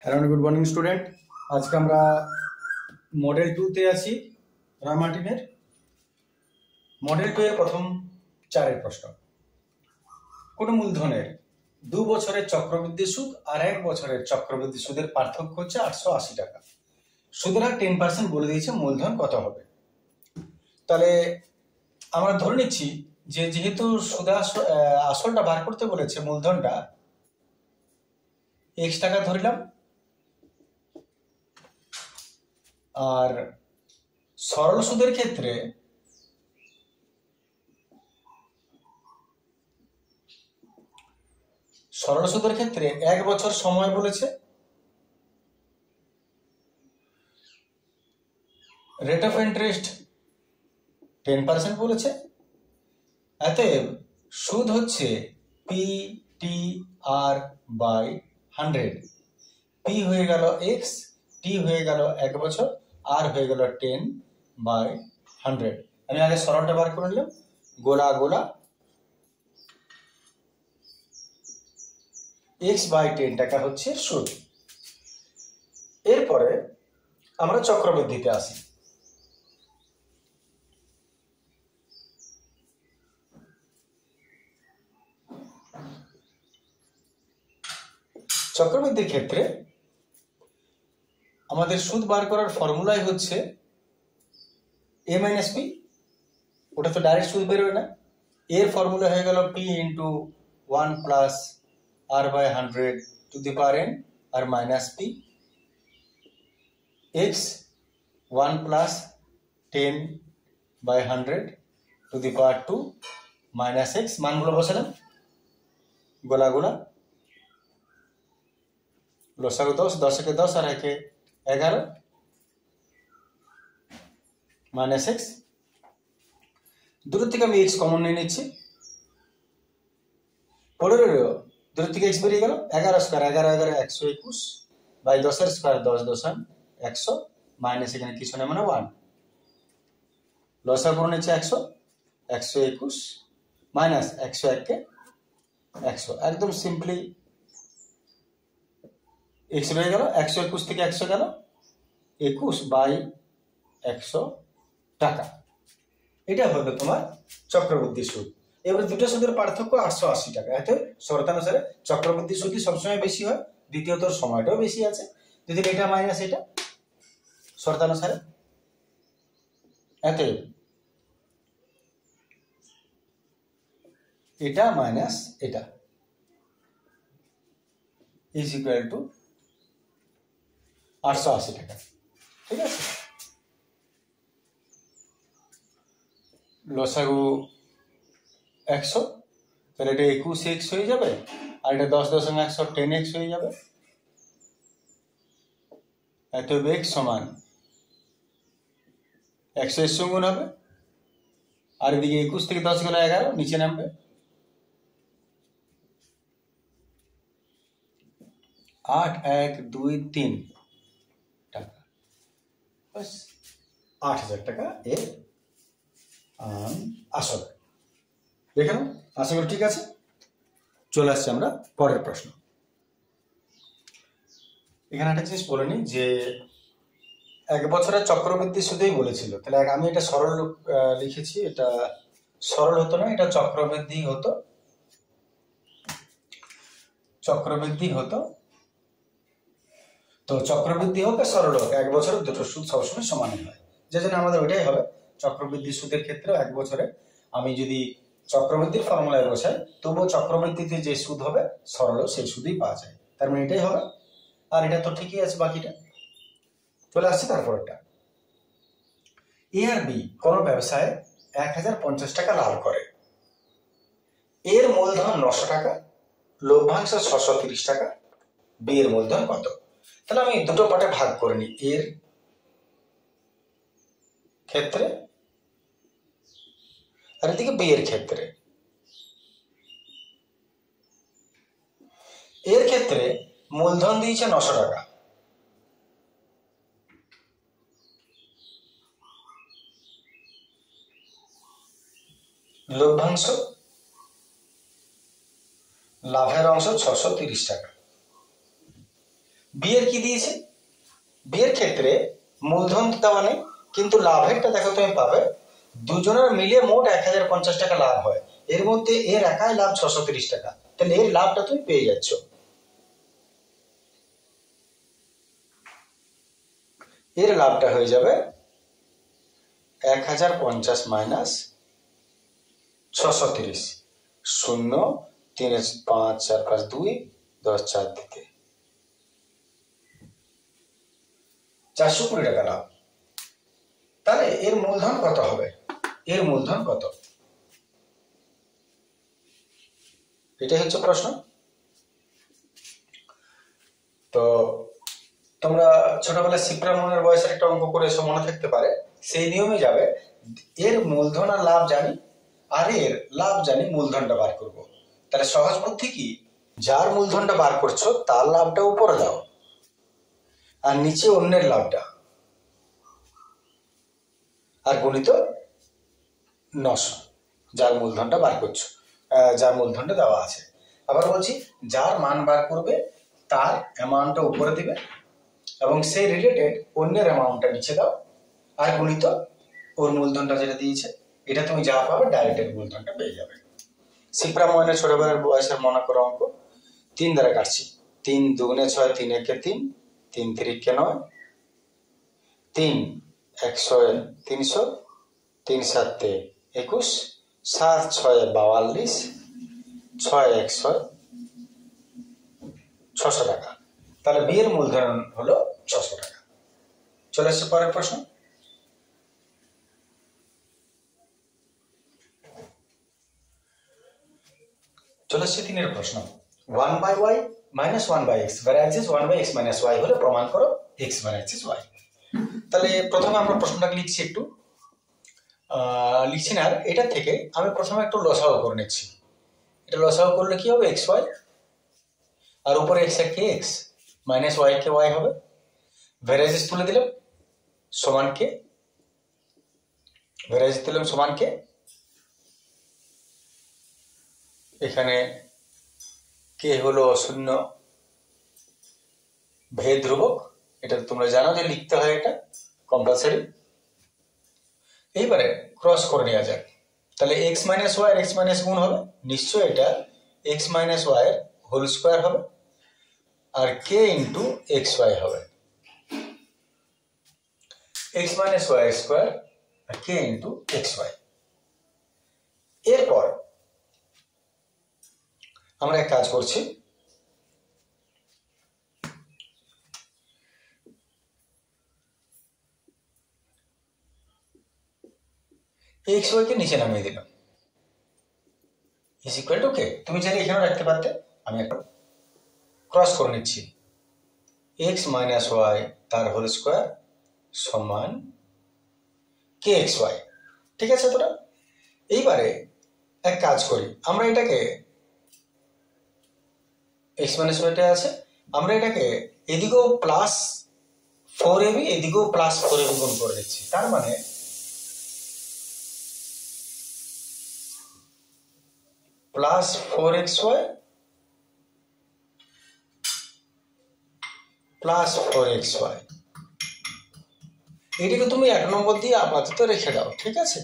Hello good morning student. আজকে আমরা model 2 তে আছি রয় মার্টিনের। মডেল 2 এর প্রথম 4 এর প্রশ্ন। কোন মূলধনের 2 বছরের চক্রবৃদ্ধি সুদ আর 1 বছরের চক্রবৃদ্ধি সুদের পার্থক্য হচ্ছে 880 টাকা। সুদের হার 10% বলে দিয়েছে, মূলধন কত হবে? তাহলে আমরা ধরে নিচ্ছি যে যেহেতু সুদ আসলটা বার করতে বলেছে, মূলধনটা x টাকা ধরলাম, আর সরল সুদের ক্ষেত্রে এক বছর সময় বলেছে, রেট অফ ইন্টারেস্ট 10% বলেছে, অতএব সুদ হচ্ছে PTR/100। P হয়ে গেল x, T হয়ে গেল 1 বছর, R হয়ে গেল 10/100। আমি আগে সরলটা বার করে নিলাম। গোলা গোলা x/10 টাকা হচ্ছে সুদ। এরপরে আমরা চক্রবৃদ্ধিতে আসি। চক্রবৃদ্ধির ক্ষেত্রে আমাদের সুদ বার করার ফর্মুলাই হচ্ছে a - p। ওটা তো ডাইরেক্ট সুদ বেরোয় না। এর ফর্মুলা হয়ে গেল p × 1 + r/100 to the power n আর - p, x 1 + 10/100 to the power 2 - x। মানগুলো বসালাম, গোলা গোলা লসাগু 10, 10 × 10 আর 1 × 11 - x। দুটো থেকে আমি x কমন নিয়ে নিচ্ছি। 15 দুটো থেকে x বেরিয়ে গেল। 11 স্কয়ার 11 11 121 বাই 10 এর স্কয়ার 10 10 100 মাইনাস এখানে কিছু নেই মানে 1। লসাগু নিচ্ছে 100, 121 মাইনাস 101 কে 100। একদম সিম্পলি x রয়ে গেল। 121 থেকে 100 গেল 21/100 টাকা। এটা হবে তোমার চক্রবৃদ্ধি সুদ। এবার দুটো সুদের পার্থক্য 880 টাকা। এতে শর্তানুসারে চক্রবৃদ্ধি সুদই সবসময় বেশি হয়, দ্বিতীয়ত সময়টাও বেশি আছে। যদি এটা মাইনাস এটা শর্তানুসারে, এতে এটা মাইনাস এটা ইজ ইকুয়াল টু 880 টাকা। ঠিক আছে, লসাগু 100, তাহলে এটা 21x হয়ে যাবে, আর এটা 10 10 100 10x হয়ে যাবে। এত x সমান 100 এর সঙ্গে গুণ হবে, আর এদিকে 21 থেকে 10 গেলে 11 নিচে নামবে। 8123 টাকা, বাস 8000 টাকা এর আসল। দেখেন, আশা করি ঠিক আছে। চলে আসছে আমরা পরের প্রশ্ন। এখানে একটা জিনিস বলে নি যে 1 বছরের চক্রবৃদ্ধি সুদেই বলেছিল, তাহলে আমি এটা সরল লিখেছি, এটা সরল হতো না, এটা চক্রবৃদ্ধি হতো। তো চক্রবৃদ্ধি হোক আর সরল হোক, 1 বছরের দুটো সুদ সবসময় সমানই হয়, যে জন্য আমাদের ওইটাই হবে। চক্রবৃদ্ধি সুদের ক্ষেত্রে 1 বছরে আমি যদি চক্রবৃদ্ধির ফর্মুলায় বসাই, তবুও চক্রবৃদ্ধিতে যে সুদ হবে সরলও সেই সুদই পাওয়া যায়। তার মানে এটাই হবে, আর এটা তো ঠিকই আছে। বাকিটা চলে আসছে তারপরটা। এ আর বি কোনো ব্যবসায় 1050 টাকা লাভ করে। এর মূলধন 900 টাকা, লভ্যাংশ 630 টাকা। বি এর মূলধন কত? তাহলে আমি দুটো পার্টে ভাগ করে নিই, এর ক্ষেত্রে আর এদিকে বি এর ক্ষেত্রে। এর ক্ষেত্রে মূলধন দিয়েছে 900 টাকা, লভ্যাংশ লাভের অংশ 630 টাকা। বি এর কি দিয়েছে, বি এর ক্ষেত্রে মূলধন দেওয়া নেই, কিন্তু লাভেরটা দেখো তুমি পাবে দুজনের মিলিয়ে মোট 1050 টাকা লাভ হয়, এর মধ্যে এর একাই লাভ 630 টাকা, তাহলে এর লাভটা তুমি পেয়ে যাচ্ছ। এর লাভটা হয়ে যাবে 1050 মাইনাস 630, 0 3 5 4 5 2 10 4 দিতে 420 টাকা লাভ। তাহলে এর মূলধন কত হবে, এর মূলধন কত, এটাই হচ্ছে প্রশ্ন। তো তোমরা ছোটবেলায় শিবরামনের বয়সের একটা অঙ্ক করেছো, মনে থাকতে পারে, সেই নিয়মে যাবে। এর মূলধন আর লাভ জানি, আর এর লাভ জানি, মূলধনটা বার করব। তাহলে সহজ বুদ্ধি কি, যার মূলধনটা বার করছো তার লাভটা উপরে দাও আর নিচে অন্যের লাভটা, আর গণিত 900 যার মূলধনটা বার করছো, যার মূলধনটা দেওয়া আছে। আবার বলছি, যার মান বার করবে তার অ্যামাউন্টটা উপরে দিবে এবং সেই রিলেটেড অন্যের অ্যামাউন্টটা নিচে দাও, আর গণিত ওর মূলধনটা যেটা দিয়েছে এটা তুমি যা পাবে ডাইরেক্ট মূলধনটা পেয়ে যাবে। শিবরামনের ছোটবেলার বয়সের মনে করো অঙ্ক, 3 দ্বারা কাটছি, 3 2 6 3 1 3 3 3 9 3 1 300 3 7 21 7 6 42 6 1 600 টাকা। তাহলে বি এর মূলধন হলো 600 টাকা। চলে আসছে পরের প্রশ্ন। চলে আসছে 3 প্রশ্ন। 1/y minus 1/x varices 1/x minus y হলে প্রমাণ করো x ভ্যারাইসিস y। তাহলে প্রথমে আমরা প্রশ্নটাকে লিখছি, একটু লিখছি না, এটা থেকে আমি প্রথমে একটু লসাগু করে নিচ্ছি। এটা লসাগু করলে কি হবে, এক্স ওয়াই, আর উপরে এক্স কে এক্স মাইনাস ওয়াই কে ওয়াই হবে, ভ্যারাইসিস তুলে দিলাম সমান কে, ভ্যারাইসিস দিলাম সমান কে, এখানে কে হলো অশূন্য ভেদ ধ্রুবক, এটা তোমরা জানো যে লিখতে হয়, এটা কম্পালসারি। এইবারে ক্রস করে নেওয়া যাক, তাহলে x minus y x minus গুণ হবে, নিশ্চয় এটা এক্স মাইনাস ওয়াই এর হোল স্কোয়ার হবে, আর কে ইন্টু এক্স ওয়াই হবে, এক্স মাইনাস ওয়াই স্কোয়ার আর কে ইন্টু এক্স ওয়াই। এরপর আমরা এক কাজ করছি, এক্স ওয়াই কে নিচে নামিয়ে দিলাম, ইজ ইকুয়াল টু কে। তুমি চাইলে এখানে রাখতে পারতে, আমি একটা ক্রস করে নিচ্ছি, এক্স মাইনাস ওয়াই তার হোল স্কোয়ার সমান কে এক্স ওয়াই। ঠিক আছে তোরা, এইবারে এক কাজ করি, আমরা এটাকে এক্স মাইনাস ওয়াইটা আছে, আমরা এটাকে এদিকেও প্লাস 4ab এদিকেও প্লাস 4ab গুণ করে দিচ্ছি, তার মানে প্লাস 4xy প্লাস 4xy। এটাকে তুমি 1 নম্বর দিয়ে আপাতত রেখে দাও, ঠিক আছে।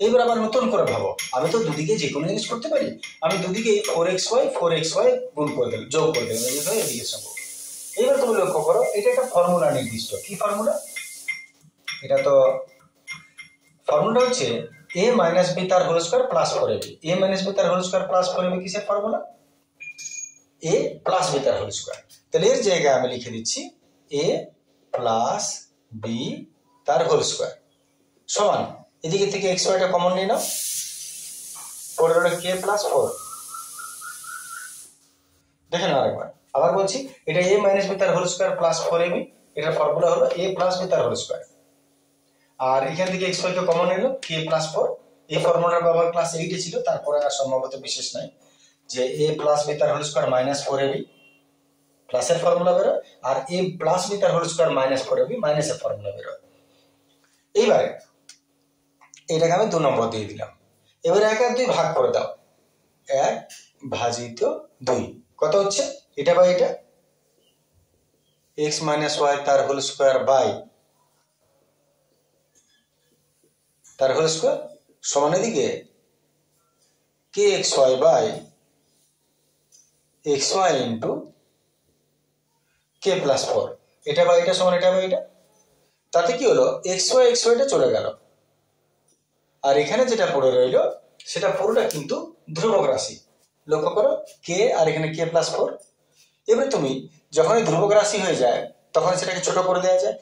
এবার আবার নতুন করে ভাবো, আমি তো দুদিকে যে কোনো জিনিস করতে পারি, আমি দুদিকে 4xy গুণ করে দিলাম, যোগ করে দিলাম, এদিকে সব। এবার তুমি লক্ষ্য করো, এটা একটা ফর্মুলা নির্দিষ্ট, কি ফর্মুলা, এটা তো ফর্মুলা হচ্ছে a মাইনাস বি তার whole square plus 4ab, a minus B তার হোল স্কোয়ার প্লাস 4ab কিসের ফর্মুলা, a প্লাস বি তার হোল স্কোয়ার। তাহলে এর জায়গায় আমি লিখে দিচ্ছি a প্লাস বি তার হোল স্কোয়ার সমান, এদিকে থেকে এক্স ওয়াইটা কমন নিয়ে নাও, 4 হলো কে প্লাস 4। দেখেন আরেকবার, আবার বলছি, এটা a মাইনাস বি তার হোল স্কোয়ার প্লাস 4ab, এটার ফর্মুলা হলো a প্লাস বি তার হোল স্কোয়ার, আর এখান থেকে এক্স ওয়াই কে কমন নিল কে প্লাস 4। এই ফর্মুলার ব্যবহার ক্লাস 8 ছিল, তারপরে আর সম্ভবত বিশেষ নাই, যে a প্লাস বি তার হোল স্কোয়ার মাইনাস 4ab প্লাসের ফর্মুলা বেরো, আর a প্লাস বি তার হোল স্কোয়ার মাইনাস 4ab মাইনাসের ফর্মুলা বেরো। এইবারে এটাকে আমি 2 নম্বর দিয়ে দিলাম, এবারে 1 আর 2 ভাগ করে দাও, 1 ভাজিত 2 কত হচ্ছে, এটা বাই এটা এক্স মাইনাস ওয়াই তার হোল স্কোয়ার বাই তার হোল স্কোয়ার সমান এদিকে k x y by x y into k plus 4, এটা বা এটা সমান এটা বা এটা। তাতে কি হলো, এক্স ওয়াইটা চলে গেল, আর এখানে যেটা পড়ে রইল সেটা পুরোটা কিন্তু ধ্রুবক রাশি। লক্ষ্য করো কে আর এখানে কে প্লাস 4। এবারে তুমি যখনই ধ্রুবক রাশি হয়ে যায় তখন সেটাকে ছোট করে দেওয়া যায়,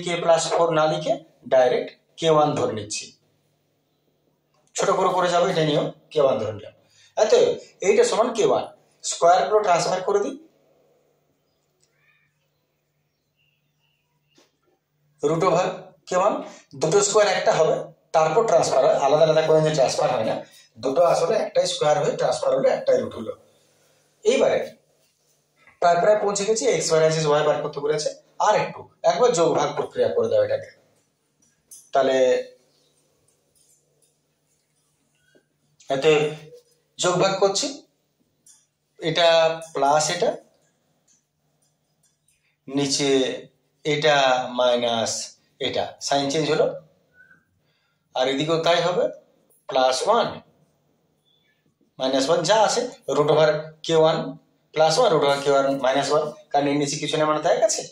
কে প্লাস 4 না লিখে ডাইরেক্ট কে1 ধরে নিচ্ছি, ছোট করে যাবে, এটা নিয়েও কে1 ধরে নিলাম। এত এইটা সমান কে1, স্কোয়ার গুলো ট্রান্সফার করে দিই, রুট ওভার কে1, দুটো স্কোয়ার একটা হবে, তারপর ট্রান্সফার হয়, আলাদা আলাদা করে যে ট্রান্সফার হয় না, দুটো আসলে একটাই স্কোয়ার হয়ে ট্রান্সফার হলো, একটাই রুট হলো। এইবারে প্রায় পৌঁছে গেছি, এক্স মাইনাস ওয়াই বার করতে বলেছে, আর একবার যোগ ভাগ প্রক্রিয়া করে দাও এটাকে। তাহলে এতে যোগ ভাগ করছি, এটা প্লাস এটা, নিচে এটা মাইনাস এটা, সাইন চেঞ্জ হলো, আর এদিকেও তাই হবে, +1 -1 যা আছে রুট ওভার কে1 +1 রুট ওভার কে1 -1, কারণ এর নিচে কিছু না মানে তাই আছে,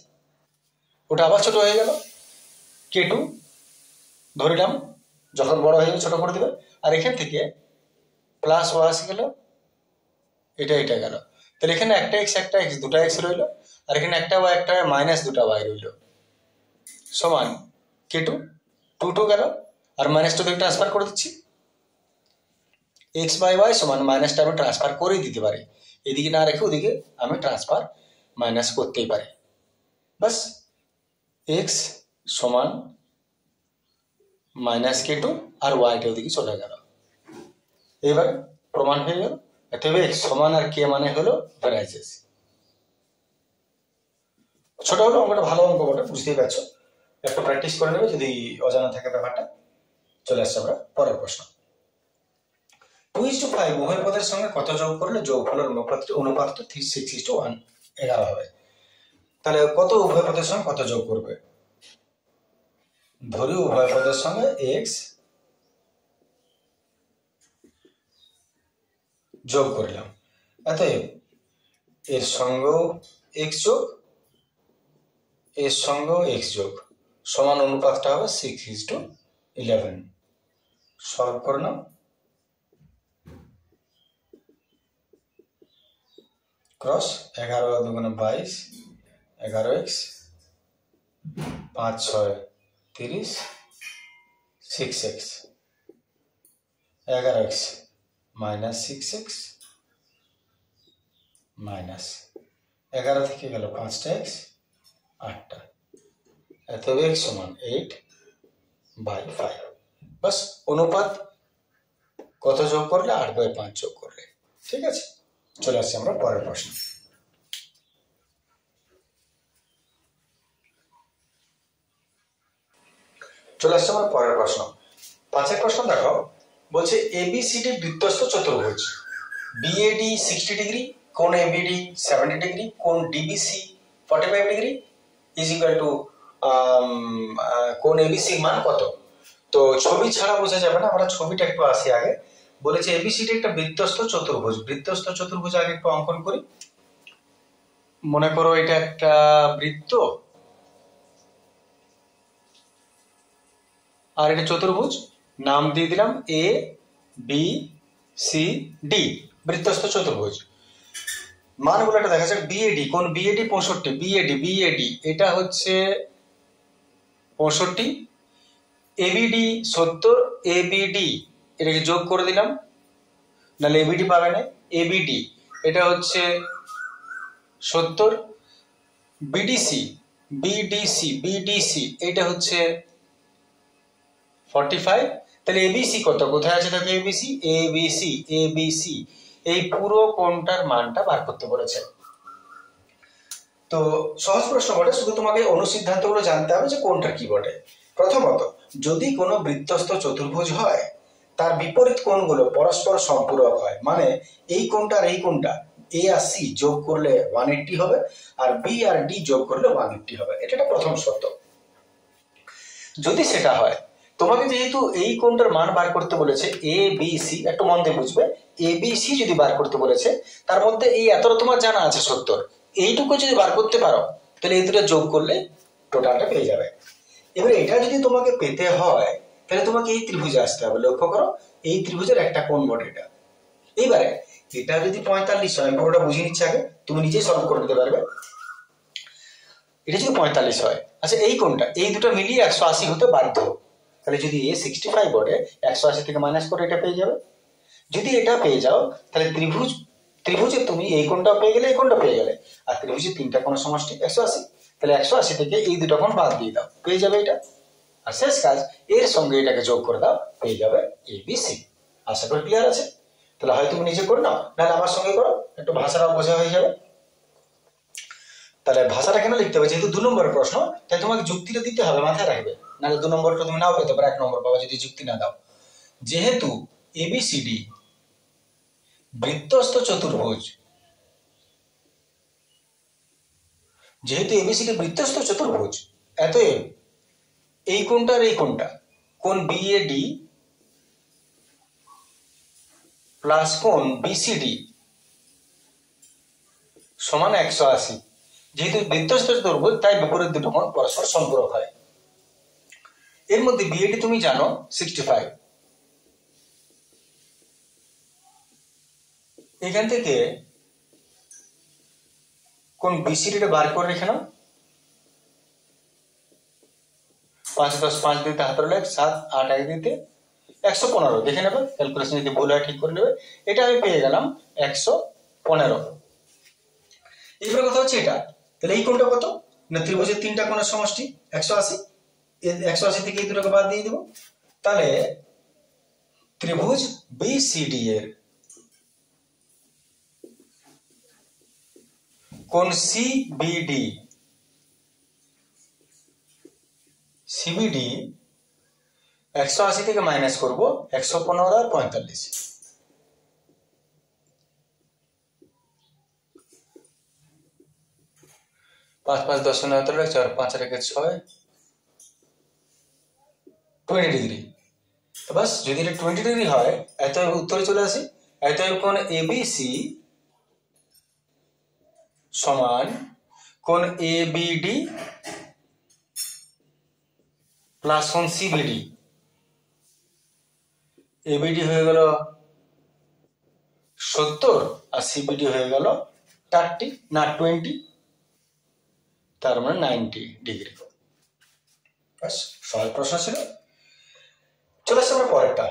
ওটা আবার ছোট হয়ে গেল, কে2 ধরিলাম, যখন বড় হয়ে গেলে ছোট করে দিবে, আর এখান থেকে +1 আসে গেল, এটা গেল, তাহলে এখানে একটা এক্স দুটা এক্স রইল, আর এখানে একটা ওয়াই -2টা ওয়াই রইল, সমান কে2 2 গেল, আর -2 থেকে ট্রান্সফার করে দিচ্ছি, এক্স বাই ওয়াই সমান মাইনাসটা আমি ট্রান্সফার করেই দিতে পারি, এদিকে না রেখে ওদিকে আমি ট্রান্সফার মাইনাস করতেই পারি, বাস এক্স সমান -কে2 আর ওয়াইটা ওদিকে চলে গেল। এবার প্রমাণ হয়ে গেল, অতএব এক্স সমান আর কে মানে হলো ভ্যারাইসেস। ছোট হলো অঙ্কটা, ভালো অঙ্ক বটে, বুঝতেই পারছো, একটু প্র্যাকটিস করে নেবে যদি অজানা থাকে ব্যাপারটা। চলে আসছে আমরা পরের প্রশ্ন। 2:5 উভয় পদের সঙ্গে কত যোগ করলে যোগফলের অনুপাতটা 6:1 11 হবে। তাহলে কত উভয় পদের সঙ্গে কত যোগ করবে, ধরি উভয় পদের সঙ্গে এক্স যোগ করলাম, অতএব এর সঙ্গেও এক্স যোগ, এর সঙ্গেও এক্স যোগ, সমান অনুপাতটা হবে 6:11। সলভ করে নাও, cross 11 2 22, 11x 5 6 30, 6x, 11x -6x minus 11 থেকে গেল 5টা x 8টা, এত x সমান 8/5। বাস অনুপাত কত যোগ করলে 8/5 যোগ করলে, ঠিক আছে। চলে আসছি আমরা পরের প্রশ্ন। চলে আসছে আমার পরের প্রশ্ন। 5এর প্রশ্ন দেখো, বলছে এবিসিডি বৃত্তস্থ চতুর্ভুজ, বিএডি 60 ডিগ্রি, কোণ এবিডি 70 ডিগ্রি, কোণ DBC 45 degree is equal to কোণ এবিসি মান কত। তো ছবি ছাড়া বোঝা যাবে না, আমরা ছবিটা একটু আসি আগে। বলেছে এবিসিডি একটা বৃত্তস্থ চতুর্ভুজ, বৃত্তস্থ চতুর্ভুজ আগে একটু অঙ্কন করি। মনে করো এটা একটা বৃত্ত আর এটা চতুর্ভুজ, নাম দিয়ে দিলাম এ বি সি ডি, বৃত্তস্থ চতুর্ভুজ। মানগুলো একটা দেখা যাক, বিএডি কোন বিএডি 65, বিএডি এটা হচ্ছে 65, এবিডি 70, এবিডি এটাকে যোগ করে দিলাম, নাহলে এবিডি পাবে না, এবিডি এটা হচ্ছে 70, বিডিসি এটা হচ্ছে 45। তাহলে এবিসি কত, কোথায় আছে দেখো এবিসি, এই পুরো কোণটার মানটা বার করতে বলেছে। তো সহজ প্রশ্ন বটে, শুধু তোমাকে অনুসিদ্ধান্তগুলো জানতে হবে যে কোণটা কি বটে। প্রথমত, যদি কোনো বৃত্তস্থ চতুর্ভুজ হয় তার বিপরীত কোণগুলো পরস্পর সম্পূরক হয়, মানে এই কোণটা আর এই কোণটা এ আর সি যোগ করলে 180 হবে, আর বি আর ডি যোগ করলে 180 হবে। এটা একটা প্রথম শর্ত। যদি সেটা হয়, তোমাকে যেহেতু এই কোণটার মান বার করতে বলেছে এ বি সি, একটু মন দিয়ে বুঝবে, এ বি সি যদি বার করতে বলেছে তার মধ্যে এই এতটা তোমার জানা আছে 70, এইটুকু যদি বার করতে পারো তাহলে এই দুটো যোগ করলে টোটালটা পেয়ে যাবে। এবারে এটা যদি তোমাকে পেতে হয় তাহলে তোমাকে এই ত্রিভুজে আসতে হবে। লক্ষ্য করো, এই ত্রিভুজের একটা কোণ বটে এটা। এইবারে এটা যদি 45 হয়, আমি পুরোটা বুঝিয়ে নিচ্ছি আগে, তুমি নিজেই সলভ করে নিতে পারবে। এটা যদি 45 হয়, আচ্ছা এই কোণটা, এই দুটো মিলিয়ে 180 হতে বাধ্য। তাহলে যদি এ 65 বটে, 180 থেকে মাইনাস করে এটা পেয়ে যাবে। যদি এটা পেয়ে যাও তাহলে ত্রিভুজে তুমি এই কোণটা পেয়ে গেলে, এই কোণটা পেয়ে গেলে, আর ত্রিভুজের তিনটা কোণ সমষ্টি 180, তাহলে 180 থেকে এই দুটো কোণ বাদ দিয়ে দাও, পেয়ে যাবে এটা। আর শেষ কাজ, এর সঙ্গে এটাকে যোগ করে দাও, পেয়ে যাবে এ বি সি। আশা করি ক্লিয়ার আছে। তাহলে হয় তুমি নিজে করে নাও, নাহলে আমার সঙ্গে করো, একটু ভাষাটাও বোঝা হয়ে যাবে। তাহলে ভাষাটা কেন লিখতে হবে, যেহেতু 2 নম্বরের প্রশ্ন, তাই তোমাকে যুক্তিটা দিতে হবে, মাথায় রাখবে, নাহলে 2 নম্বরটা তুমি নাও পেতে পারো, 1 নম্বর পাবে যদি যুক্তি না দাও। যেহেতু এবিসিডি বৃত্তস্থ চতুর্ভুজ, যেহেতু এবিসিডি বৃত্তস্থ চতুর্ভুজ, অতএব এই কোণটা আর এই কোণটা, কোণ বিএডি প্লাস কোণ বিসিডি সমান 180। যেহেতু বৃত্তস্থ চতুর্ভুজ তাই বিপরীত দুটো কোণ পরস্পর সম্পূরক হয়। এর মধ্যে বিএডি তুমি জানো 65, এখান থেকে কোন বিসিডিটা বার করে রেখে নাও। 5 10 5 দিতে হাতের লেখ, 7 8 1 দিতে 115, দেখে নেবে, ক্যালকুলেশন যদি ভুল হয় ঠিক করে নেবে। এটা আমি পেয়ে গেলাম 115। এইবার কথা হচ্ছে এটা, তাহলে এই কোণটা কত না, ত্রিভুজের তিনটা কোণের সমষ্টি 180, 180 থেকে এই দুটোকে বাদ দিয়ে দেব। তাহলে ত্রিভুজ বিসিডি এর কোণ সিবিডি 180 থেকে মাইনাস করবো 115 আর 45। 5 5 10 9 4 5 আর 1 6, 20 ডিগ্রি। তো বাস, যদি এটা 20 ডিগ্রি হয়, এত উত্তরে চলে আসি। এত কোণ এবিসি সমান কোণ এবিডি প্লাস কোণ সিবিডি। এবিডি হয়ে গেল 70 আর সিবিডি হয়ে গেল 30 না 20, তার মানে 90 ডিগ্রি। বাস, সহজ প্রশ্ন ছিল। চলে আসছে আমরা পরেরটা।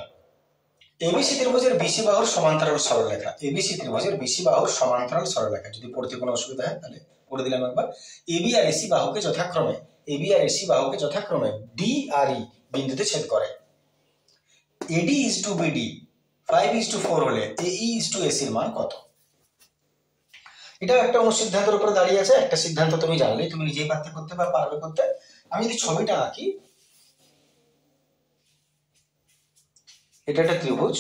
এবিসি ত্রিভুজের বিসি বাহুর সমান্তরাল সরলরেখা। এবিসি ত্রিভুজের বিসি বাহুর সমান্তরাল সরলরেখা, যদি পড়তে কোনো অসুবিধা হয় তাহলে পড়ে দিলাম একবার। এবি আর এসি বাহুকে যথাক্রমে ডি আর ই বিন্দুতে ছেদ করে। এডি ইজ টু বিডি 5:4 হলে এই ইজ টু এসির মান কত? এটা একটা অনুসিদ্ধান্তের উপরে দাঁড়িয়ে আছে। একটা সিদ্ধান্ত তুমি জানলে তুমি নিজেই পারতে করতে বা পারবে করতে। আমি যদি ছবিটা আঁকি, এটা একটা ত্রিভুজ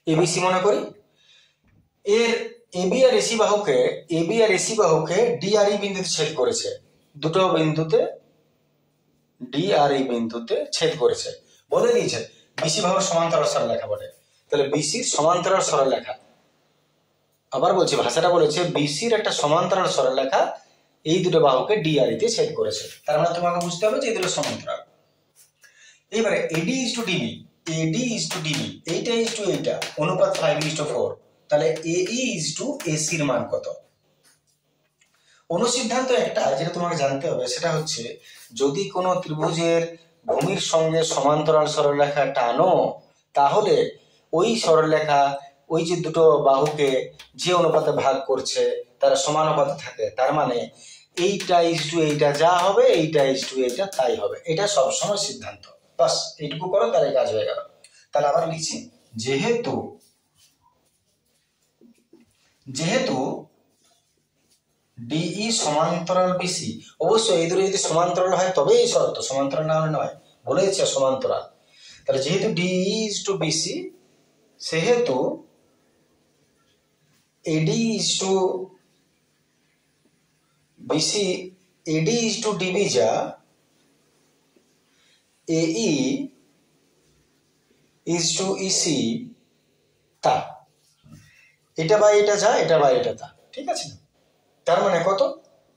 এবিসি মনে করি। এর এবি আর এসি বাহুকে ডি আর ই বিন্দুতে ছেদ করেছে। দুটো বিন্দুতে ডি আর ই বিন্দুতে ছেদ করেছে। বলে দিয়েছে বিসি বাহুর সমান্তরাল সরলরেখা বটে। তাহলে বিসির সমান্তরাল সরলরেখা, আবার বলছি ভাষাটা বলেছে, বিসির একটা সমান্তরাল সরলরেখা এই দুটো বাহুকে ডি আর ই তে ছেদ করেছে। তার মানে তোমাকে বুঝতে হবে যে এই দুটো সমান্তরাল। এবারে এডি ইজ টু ডিবি, এইটা ইজ টু এইটা, অনুপাত 5:4। তাহলে এই ইজ টু এসির মান কত? অনুসিদ্ধান্ত একটা যেটা তোমাকে জানতে হবে, সেটা হচ্ছে যদি কোনো ত্রিভুজের ভূমির সঙ্গে সমান্তরাল সরলরেখা টানো, তাহলে ওই সরলরেখা ওই যে দুটো বাহুকে যে অনুপাতে ভাগ করছে তারা সমানুপাতে থাকে। তার মানে এইটা ইজ টু এইটা যা হবে, এইটা ইজ টু এইটা তাই হবে। এটা সবসময় সিদ্ধান্ত। বাস, এইটুকু করো, তার কাজ হয়ে গেল। তাহলে আবার লিখছি, যেহেতু ডিই সমান্তরাল বিসি, অবশ্যই এই দুটো যদি সমান্তরাল হয় তবে এই শর্ত, সমান্তরাল না হলে নয়, বলেছে সমান্তরাল। তাহলে যেহেতু ডিই ইজ টু বিসি, সেহেতু AD is to BC, AD is to DB যা এই ইজ টু ইসি তা, এটা বা এটা যা, এটা বা এটা তা, ঠিক আছে। তার মানে কত?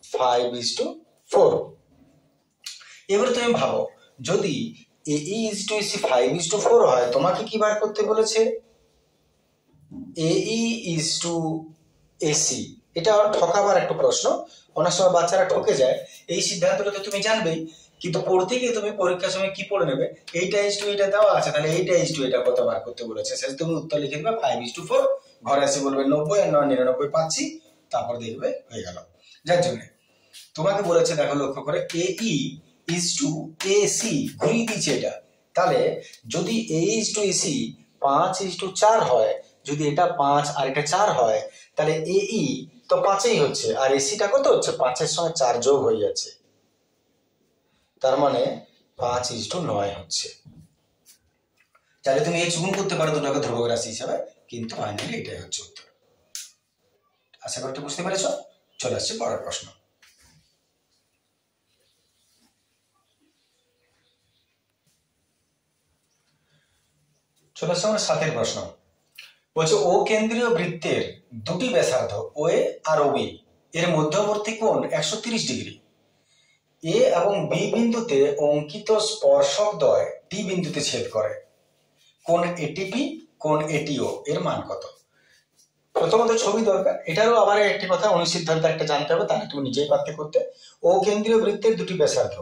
5:4। এবারে তুমি ভাবো, যদি এই ইজ টু ইসি 5:4 হয়, তোমাকে কি বার করতে বলেছে? এই ইজ টু এসি। এটা ঠকাবার একটা প্রশ্ন, অনেক সময় বাচ্চারা ঠকে যায়। এই সিদ্ধান্তটা তো তুমি জানবেই, কিন্তু পড়তে গিয়ে তুমি পরীক্ষার সময় কি পড়ে নেবে, এইটা ইজ টু এটা দেওয়া আছে, তাহলে এইটা ইজ টু এটা কত বার করতে বলেছে, সেটা তুমি উত্তর লিখে দেবে 5:4, ঘরে এসে বলবে 90 আর 99 পাচ্ছি, তারপর দেখবে হয়ে গেল। যার জন্য তোমাকে বলেছে, দেখো লক্ষ্য করে, এই ইজ টু এসি, ঘুরিয়ে দিচ্ছে এটা। তাহলে যদি এ ইজ টু এসি 5:4 হয়, যদি এটা 5 আর এটা 4 হয়, তাহলে এই তো 5ই হচ্ছে, আর এসিটা কত হচ্ছে? 5-এর সঙ্গে 4 যোগ হয়ে যাচ্ছে, তার মানে 5:9 হচ্ছে। তাহলে তুমি এই গুণ করতে পারো দুটোকে ধ্রুবক রাশি হিসাবে, কিন্তু ফাইনালি এটাই হচ্ছে উত্তর। আশা করি বুঝতে পেরেছ। চলে আসছে পরের প্রশ্ন। চলে আসছে আমরা 7 প্রশ্ন। বলছে, ও কেন্দ্রীয় বৃত্তের দুটি ব্যাসার্ধ ওএ আর ওবি এর মধ্যবর্তী কোণ 130 ডিগ্রি। এ এবং বি বিন্দুতে অঙ্কিত স্পর্শকদ্বয় ডি বিন্দুতে ছেদ করে। কোণ এটিপি, কোণ এটিও এর মান কত? প্রথমত ছবি দরকার। এটারও আবার একটি কথা, অনুসিদ্ধান্ত একটা জানতে হবে, তাহলে তুমি নিজেই পারতে করতে। ও কেন্দ্রীয় বৃত্তের দুটি ব্যাসার্ধ,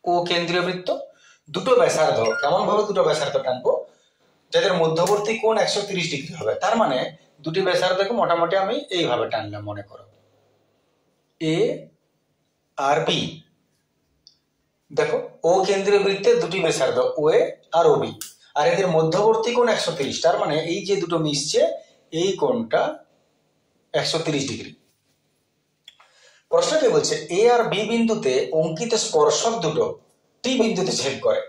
ও কেন্দ্রীয় বৃত্ত, দুটো ব্যাসার্ধ। কেমন ভাবে দুটো ব্যাসার্ধ টানবো? যাদের মধ্যবর্তী কোণ 130 ডিগ্রি হবে। তার মানে দুটি ব্যাসার্ধকে মোটামুটি আমি এইভাবে টানলাম, মনে করো এ আর বি। দেখো, ও কেন্দ্রীয় বৃত্তের দুটি ব্যাসার্ধ ওএ আর ওবি, আর এদের মধ্যবর্তী কোণ 130। তার মানে এই যে দুটো মিশছে, এই কোণটা 130 ডিগ্রি। প্রশ্নটি বলছে, এ আর বি বিন্দুতে অঙ্কিত স্পর্শক দুটো টি বিন্দুতে ছেদ করে।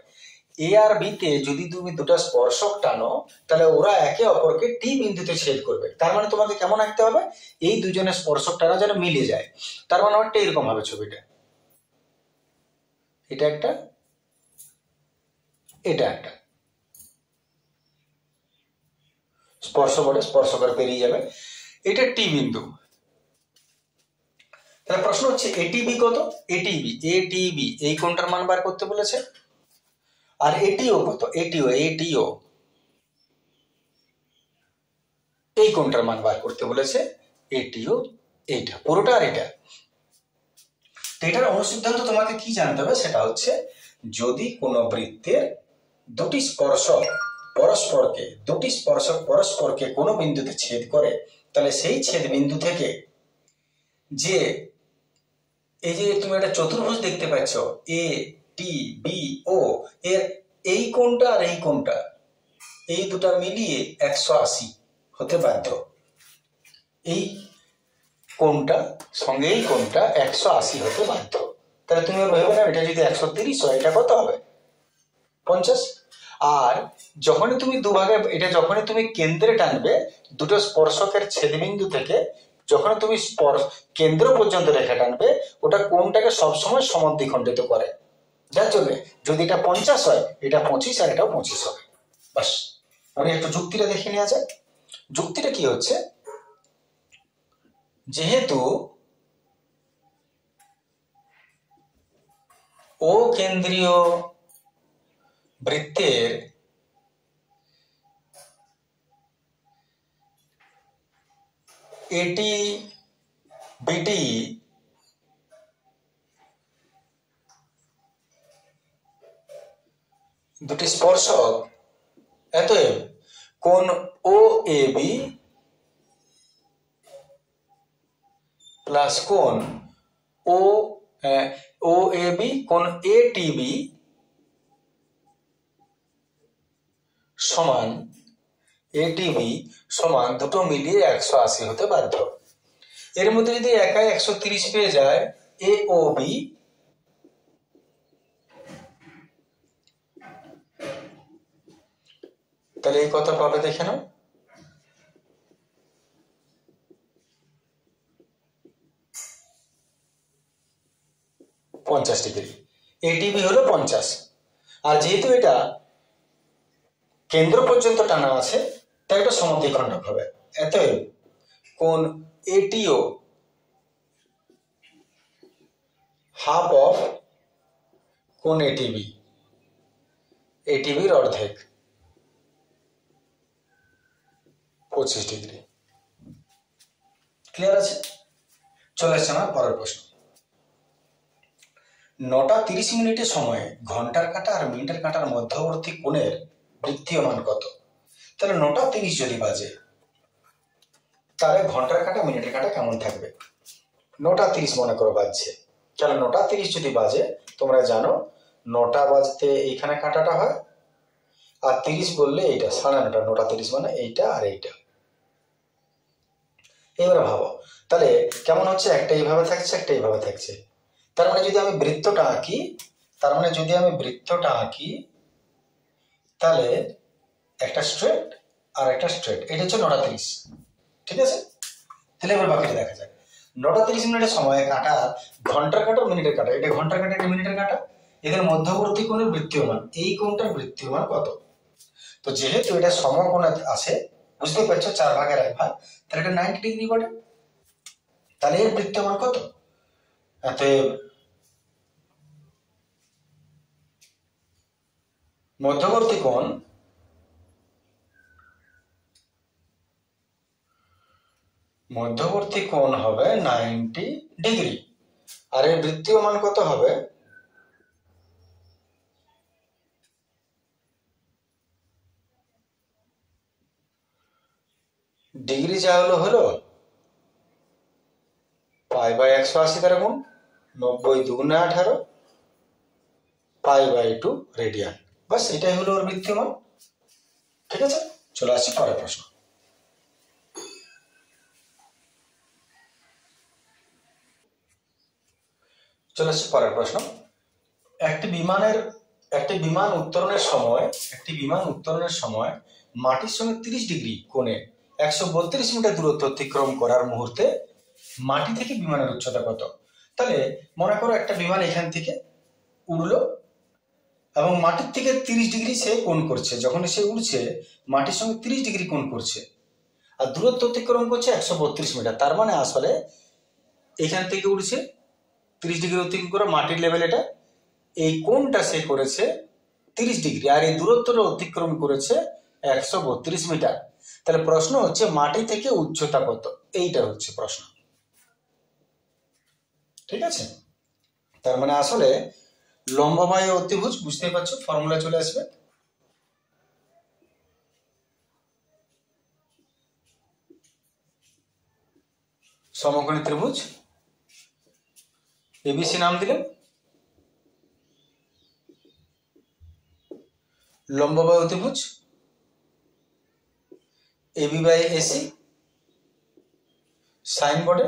এ আর বি তে যদি তুমি দুটো স্পর্শক টানো, তাহলে ওরা একে অপরকে টি বিন্দুতে ছেদ করবে। তার মানে তোমাকে কেমন আঁকতে হবে? এই দুজনের স্পর্শক টানা যেন মিলে যায়। তার মানে অনেকটা এরকম হবে ছবিটা, এটা একটা, এটা একটা স্পর্শ বলে, স্পর্শ করে পেরিয়ে যাবে, এটা টি বিন্দু। তাহলে প্রশ্ন হচ্ছে এটিবি কত? এটিবি, এটিবি এই কোণটার মান বার করতে বলেছে। আর এটিও কত? এটিও, এটিও এই কোণটার মান বার করতে বলেছে। এটিও এইটা পুরোটা, আর এটা। এটার অনুসিদ্ধান্ত তোমাকে কি জানতে হবে, সেটা হচ্ছে, যদি কোনো বৃত্তের দুটি স্পর্শক পরস্পরকে কোনো বিন্দুতে ছেদ করে, তাহলে সেই ছেদ বিন্দু থেকে যে এই যে তুমি একটা চতুর্ভুজ দেখতে পাচ্ছ, এ টি বি ও, এর এই কোণটা আর এই কোণটা, এই দুটা মিলিয়ে 180 হতে বাধ্য। এই কোণটা সঙ্গে এই কোণটা 180 হতে বাধ্য। তাহলে তুমি ভেবে নাও, এটা যদি 130 হয়, এটা কত হবে? 50। আর যখনই তুমি দুভাগে, এটা যখনই তুমি কেন্দ্রে টানবে, দুটো স্পর্শকের ছেদবিন্দু থেকে যখন তুমি কেন্দ্র পর্যন্ত রেখা টানবে, ওটা কোণটাকে সবসময় সমদ্বিখণ্ডিত করে। যার জন্য যদি এটা 50 হয়, এটা 25, আর এটাও 25 হবে। বাস, আমি একটু যুক্তিটা দেখে নেওয়া যাক। যুক্তিটা কি হচ্ছে, যেহেতু ও কেন্দ্রীয় বৃত্তের এটি বিটি দুটি স্পর্শক, অতএব কোণ ও এ বি প্লাস কোণ ও এ বি কোণ এ টি বি সমান এটিবি সমান দুটো মিলিয়ে 180 হতে বাধ্য। এর মধ্যে যদি একাই 130 পেয়ে যায়, এ ও বি তাহলে এই কত পাবে দেখে নাও, 50 ডিগ্রি। এটিবি হলো 50, আর যেহেতু এটা কেন্দ্র পর্যন্ত টানা আছে তাই এটা সমদ্বিখণ্ডক হবে। অতএব কোণ এটিও হাফ অফ কোণ এটিবি, এটিবির অর্ধেক 25 ডিগ্রি। ক্লিয়ার আছে? চলে আসছে আমার পরের প্রশ্ন। 9:30 সময়ে ঘন্টার কাঁটা আর মিনিটের কাঁটার মধ্যবর্তী কোণের বৃত্তীয় মান কত? তাহলে 9:30 যদি বাজে তাহলে ঘন্টার কাঁটা মিনিটের কাঁটা কেমন থাকবে? 9:30 মনে করো বাজছে, তাহলে 9:30 যদি বাজে, তোমরা জানো 9টা বাজতে এইখানে কাঁটাটা হয়, আর 30 বললে এইটা 9:30, 9:30 মানে এইটা আর এইটা। এবারে ভাবো তাহলে কেমন হচ্ছে, একটা এইভাবে থাকছে, একটা এইভাবে থাকছে। তার মানে যদি আমি বৃত্তটা আঁকি, তাহলে একটা স্ট্রেট আর একটা স্ট্রেট, এটা হচ্ছে 9:30। ঠিক আছে, তাহলে এবার বাকিটা দেখা যাক। 9:30 সময়ে কাঁটা, ঘন্টার কাঁটা মিনিটের কাঁটা, এটা ঘন্টার কাঁটা এটা মিনিটের কাঁটা, এদের মধ্যবর্তী কোণের বৃত্তীয় মান, এই কোণটার বৃত্তীয় মান কত? তো যেহেতু এটা সমকোণে আছে, বুঝতে পারছো 4/1, তাহলে এটা 90 ডিগ্রি বটে। তাহলে এর বৃত্তীয় মান কত? অতএব মধ্যবর্তী কোণ হবে 90 ডিগ্রি, আর এর বৃত্তীয় মান কত হবে? ডিগ্রি যা হলো π/180 দ্বারা গুণ, 90 × 2 = 18, π/2 রেডিয়ান। বাস এটাই হলো ওর বৃত্তীয় মান। ঠিক আছে, চলে আসছি পরের প্রশ্ন। একটি বিমান উত্তরণের সময় মাটির সঙ্গে 30 ডিগ্রি কোণে 132 মিটার দূরত্ব অতিক্রম করার মুহূর্তে মাটি থেকে বিমানের উচ্চতা কত? তাহলে মনে করো একটা বিমান এখান থেকে উড়লো এবং মাটির থেকে 30 ডিগ্রি সে কোণ করছে, যখন সে উড়ছে মাটির সঙ্গে 30 ডিগ্রি কোণ করছে, আর দূরত্ব অতিক্রম করছে 132 মিটার। তার মানে আসলে এখান থেকে উড়ছে 30 ডিগ্রি অতিক্রম করে মাটির লেভেল, এটা এই কোণটা সে করেছে 30 ডিগ্রি, আর এই দূরত্বটা অতিক্রম করেছে 132 মিটার। তাহলে প্রশ্ন হচ্ছে মাটি থেকে উচ্চতা কত, এইটা হচ্ছে প্রশ্ন। ঠিক আছে, তার মানে আসলে লম্ববাহু অতিভুজ, বুঝতে পারছো, ফর্মুলা চলে আসবে। সমকোণী ত্রিভুজ এবিসি নাম দিলেন, লম্ববাহু ত্রিভুজ AB/AC, সাইন বোর্ডে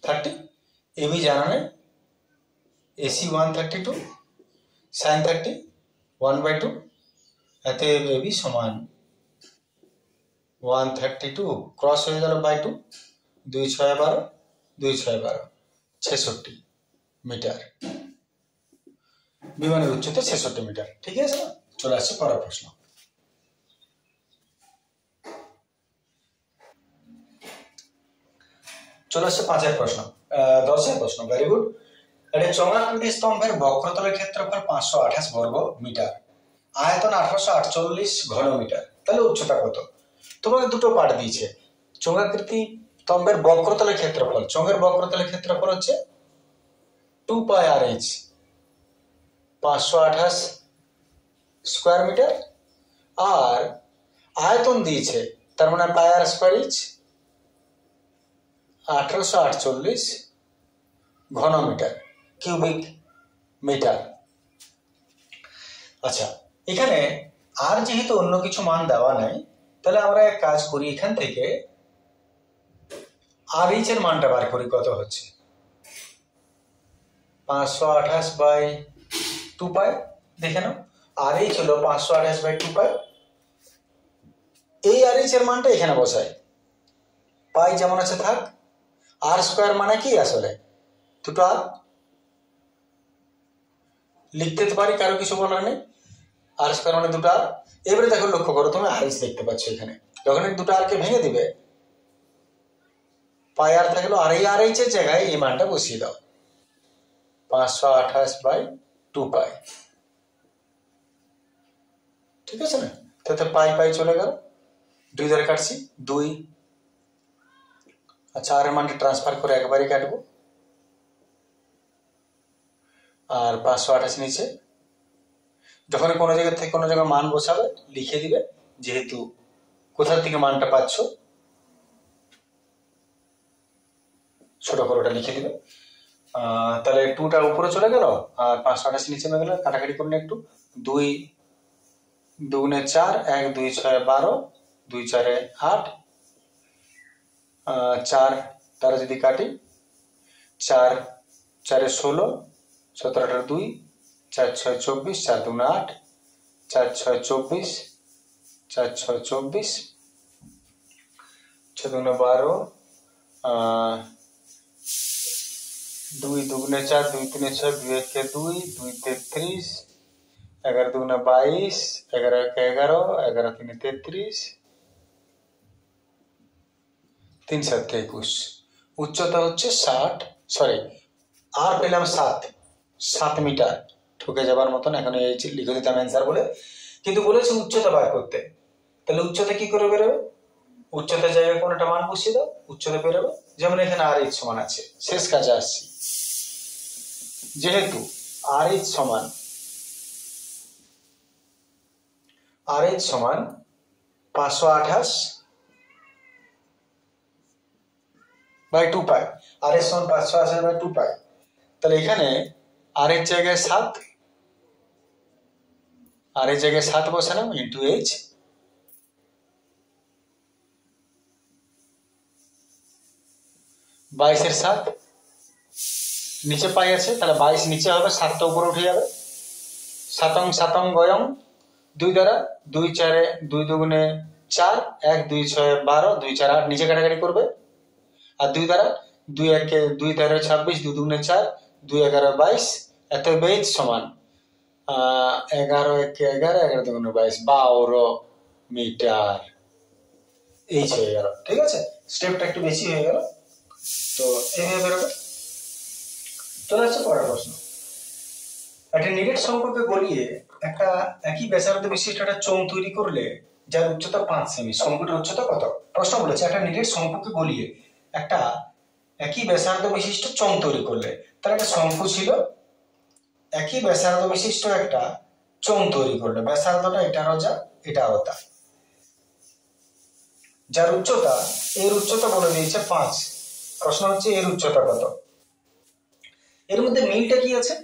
30, AB জানা নেই, AC 132, সাইন 30 1/2, এতে AB সমান 132 ক্রস হয়ে গেল বাই 2, 2 × 6 = 12, 2 × 6 = 12, 66 মিটার। বিমানের উচ্চতা 66 মিটার। ঠিক আছে না? চলে আসছে পরের প্রশ্ন। চলে আসছে 5-এর প্রশ্ন, 10-এর প্রশ্ন। Very good. এটা চঙ্গাকৃতি স্তম্ভের বক্রতলের ক্ষেত্রফল 528 বর্গ মিটার, আয়তন 1848 ঘন মিটার, তাহলে উচ্চতা কত? তোমাকে দুটো পার্ট দিয়েছে। চঙ্গাকৃতি স্তম্ভের বক্রতলের ক্ষেত্রফল, চোঙের বক্রতলের ক্ষেত্রফল হচ্ছে 2πRH, 528 স্কোয়ার মিটার, আর আয়তন দিয়েছে, তার মানে πr²H 1848 ঘন মিটার, কিউবিক মিটার। আচ্ছা, এখানে আর যেহেতু অন্য কিছু মান দেওয়া নাই, তাহলে আমরা এক কাজ করি, এখান থেকে RH এর মানটা বার করি, কত হচ্ছে 528/2π, দেখে নাও। আর এইচ হলো 528/2 পাই। এই আর এইচ এর মানটা এখানে বসাই, পাই যেমন আছে থাক। আর স্কোয়ার মানে কি আসলে দুটো আর লিখতে পারি, কারো কিছু বলার নেই। আর স্কোয়ার মানে দুটো আর। এবারে দেখো লক্ষ্য করো, তুমি আর এইচ দেখতে পাচ্ছ এখানে, যখন এই দুটো আর কে ভেঙে দিবে পাই আর থাকলো, আর এই আর এইচ এর জায়গায় এই মানটা বসিয়ে দাও, 528/2 পাই। ঠিক আছে না? তাতে পাই পাই চলে গেল, 2 ধরে কাটছি 2। আচ্ছা, আর এর মানটা ট্রান্সফার করে একবারই কাটবো, আর 528 নিচে। যখন কোনো জায়গা থেকে কোনো জায়গায় মান বসাবে লিখে দিবে, যেহেতু কোথা থেকে মানটা পাচ্ছ ছোট করে ওটা লিখে দিবে। তাহলে 2টা উপরে চলে গেল আর 528 নিচে নেমে গেল। কাটাকাটি করুন একটু, 2 2 4, 1 2 6 12, 2 4 8, 4 দ্বারা যদি কাটি 4 4 16, 17 18 2, 4 6 24, 4 2 8, 4 6 24, 4 6 24, 6 2 12, 2 2 4, 2 3 6, 2 1 2, 2 33, 11 2 22, 11 1 11, 11 3 33, 3 7 21। উচ্চতা হচ্ছে 60, সরি আর পেলাম 7 মিটার, ঠকে যাবার মতন। এখন এই লিখে দিতাম অ্যান্সার বলে, কিন্তু বলেছে উচ্চতা বার করতে। তাহলে উচ্চতা কি করে বেরোবে? উচ্চতার জায়গায় কোন একটা মান বসিয়ে দাও, উচ্চতা বেরোবে। যেমন এখানে আর এইচ সমান আছে, শেষ কাজে আসছি। যেহেতু আর এইচ সমান 528/2 পাই, আর এর সমান 528/2 পাই। তাহলে এখানে আর এর জায়গায় 7, আর এর জায়গায় 7 বসালাম ইন্টু এইচ, 22 7, নিচে পাই আছে, তাহলে 22 নিচে হবে, 7টা উপরে উঠে যাবে। 7 7 গয়ং 2 দ্বারা, 2 4 2 2 4, 1 2 6 12, 2 4 8, নিচে কাটাকাটি করবে। আর 2 দ্বারা 2 1 2 13 26, 2 2 4, 2 11 22, এত বেজ সমান 11 1 11, 11 2 22, 12 মিটার। এইচ হয়ে গেল। ঠিক আছে, স্টেপটা একটু বেশি হয়ে গেল, তো এইভাবে বেরোবে। চলে আসছে পরের প্রশ্ন। একটা নিরেট সম্পর্কে গলিয়ে একটা একই ব্যাসার্ধ বিশিষ্ট একটা চোঙ তৈরি করলে যার উচ্চতা 5 সেমি, শঙ্কুটার উচ্চতা কত? প্রশ্ন বলেছে একটা নিরেট সম্পর্কে গলিয়ে একটা একই ব্যাসার্ধ বিশিষ্ট চোঙ তৈরি করলে, তার একটা শঙ্কু ছিল, একই ব্যাসার্ধ বিশিষ্ট একটা চোঙ তৈরি করলে, ব্যাসার্ধটা এটারও যা এটারও তা, যার উচ্চতা, এর উচ্চতা বলে দিয়েছে 5। প্রশ্ন হচ্ছে এর উচ্চতা কত? এর মধ্যে মিলটা কি আছে?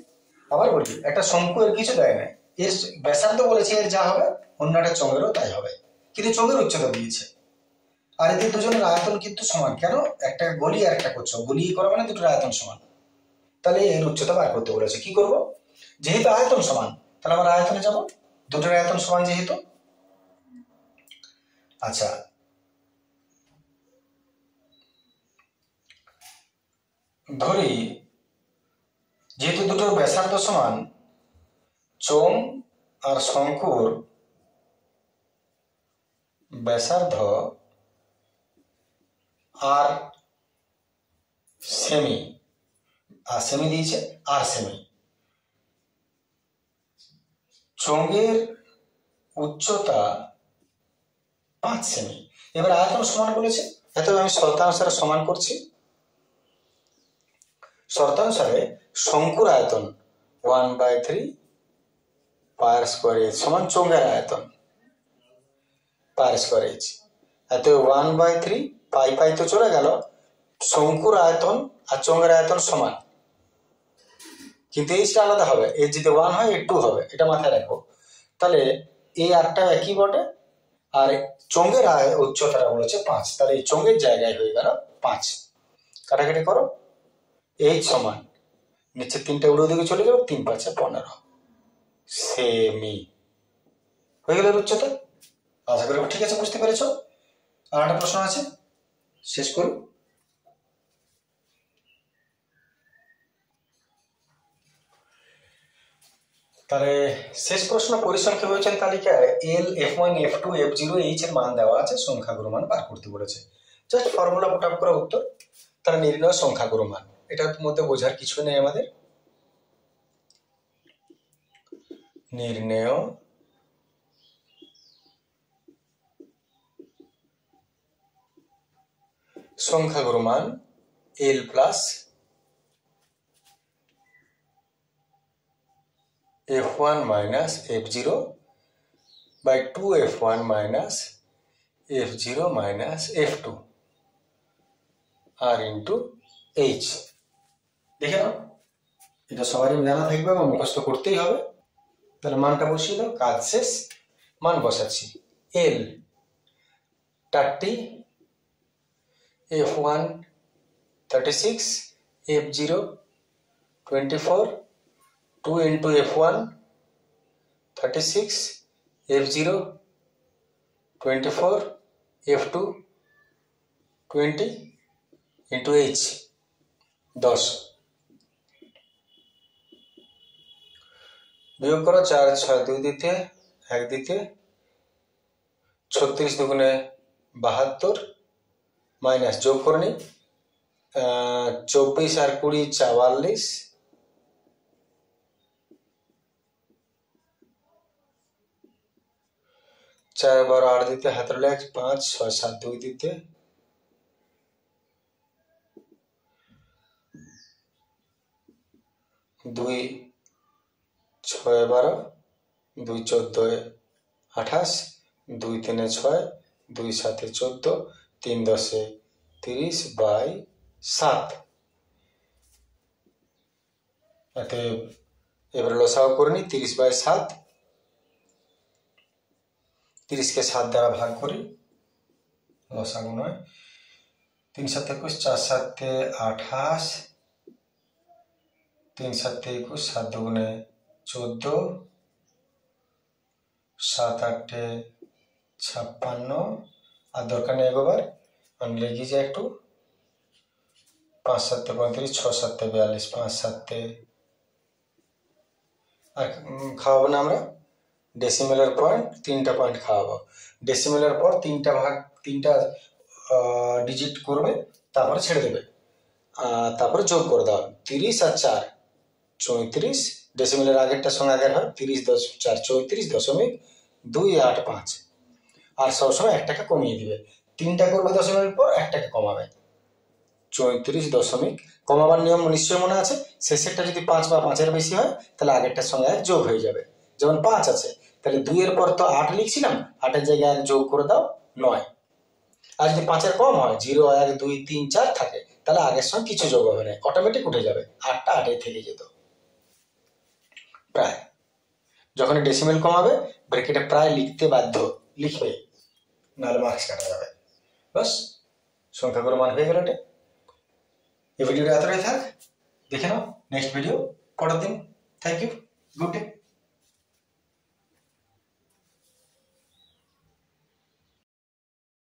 আবার বলি, একটা শঙ্কু এর কিছু দেয় না, এর ব্যাসার্ধ বলেছে এর যা হবে অন্য একটা চোঙেরও তাই হবে, কিন্তু চোঙের উচ্চতা দিয়েছে। আর এদের দুজনের আয়তন কিন্তু সমান। কেন? একটা গলি আর একটা করছো, গলিয়ে করা মানে দুটোর আয়তন সমান। তাহলে এর উচ্চতা বার করতে বলেছে। কি করব? যেহেতু আয়তন সমান, তাহলে আমরা আয়তনে যাব, দুটোর আয়তন সমান যেহেতু। আচ্ছা, ধরি যেহেতু দুটোর ব্যাসার্ধ সমান, চোঙ আর শঙ্কুর ব্যাসার্ধ আর সেমি, আর সেমি দিয়েছে আর সেমি, চোঙের উচ্চতা 5 সেমি। এবার আয়তন সমান বলেছে, এত আমি শর্তানুসারে সমান করছি। শর্তানুসারে শঙ্কুর আয়তন 1/3 পার স্কোয়ার এইচ সমান চোঙের আয়তন পার স্কোয়ার এইচ। এত 1/3 পাই পাই তো চলে গেল, শঙ্কুর আয়তন আর চোঙের আয়তন সমান, কিন্তু এইচটা আলাদা হবে। এর যদি 1 হয় এর 2 হবে, এটা মাথায় রাখবো। তাহলে এই আরটা একই বটে, আর চোঙের উচ্চতাটা বলেছে 5, তাহলে এই চোঙের জায়গায় হয়ে গেল 5। কাটাকাটি করো, এইচ সমান নিচে 3টা উড়ো দিকে চলে যাবে, 3 5 15 সেমি। হয়ে গেল এর উচ্চতা। আশা করি ঠিক আছে, বুঝতে পেরেছ। আর একটা প্রশ্ন আছে, শেষ করি। তাহলে শেষ প্রশ্ন, পরিসংখ্যা বিবেচন তালিকায় এল, F1, F2, F0, H এর মান দেওয়া আছে, সংখ্যাগুরু মান বার করতে বলেছে। জাস্ট ফর্মুলা পুট আপ করা উত্তর। তাহলে নির্ণয় সংখ্যাগুরু মান, এটার মধ্যে বোঝার কিছু নেই আমাদের। নির্ণয় সংখ্যাগুরু মান L plus F1 minus F0 by 2F1 minus F0 minus F2 আর ইন্টু H। দেখে নাও, এটা সবারই জানা থাকবে এবং মুখস্থ করতেই হবে। তাহলে মানটা বসিয়ে দাও, কাজ শেষ। মান বসাচ্ছি। L 30, F1 36, F0 24, 2 into F1 36, F0 24, F2 20 into H 10। বিয়োগ করো, 4 6 2 দিতে 1 দিতে, 36 দুগুণে 72, মাইনাস যোগ করে নি, 24 আর 20 44, 4 12 8 দিতে হাতের লেখ, 5 6 7 2 দিতে, 2 6 12, 2 14 28, 2 3 6, 2 7 14, 3 10 30 বাই 7। এবারে লসাগু করে নি, 30 বাই 7, 30কে 7 দ্বারা ভাগ করি, লসাগু নয়, 3 7 21, 4 7 28, 3 7 21, 7 দুগুণে 14, 7 8 56, আর দরকার নেই এগোবার, আমি লিখি যে একটু, 5 7 35, 6 7 42, 5 7 আর খাওয়াবো না আমরা, ডেসিমেলের পয়েন্ট 3টা পয়েন্ট খাওয়াবো। ডেসিমেলের পর 3টা ভাগ 3টা ডিজিট করবে, তারপরে ছেড়ে দেবে, তারপরে যোগ করে দাও, 30 আর 4 34, ডেসিমেলের আগেরটার সঙ্গে আগের হয়, 30 4 34.285, আর সবসময় 1 টাকা কমিয়ে দিবে। 3টা করবে দশমিকের পর 1 টাকা কমাবে, 34 কমাবার নিয়ম নিশ্চয়ই মনে আছে। শেষেরটা যদি 5 বা 5-এর বেশি হয়, তাহলে আগেরটার সঙ্গে 1 যোগ হয়ে যাবে। যেমন 5 আছে, তাহলে 2 এর পর তো 8 লিখছিলাম, 8-এর জায়গায় 1 যোগ করে দাও, 9। আর যদি 5-এর কম হয়, 0 1 2 3 4 থাকে, তাহলে আগের সঙ্গে কিছু যোগ হবে না, অটোমেটিক উঠে যাবে, 8টা 8-এ থেকে যেত। প্রায় যখন ডেসিমেল কমাবে, ব্র্যাকেটে প্রায় লিখতে বাধ্য, লিখবে, নাহলে মার্কস কাটা যাবে। বাস, সংখ্যাগুরু মান হয়ে গেল। এটা এই ভিডিওটা এতটাই থাক, দেখে নাও নেক্সট ভিডিও পরের দিন। Thank you, good day.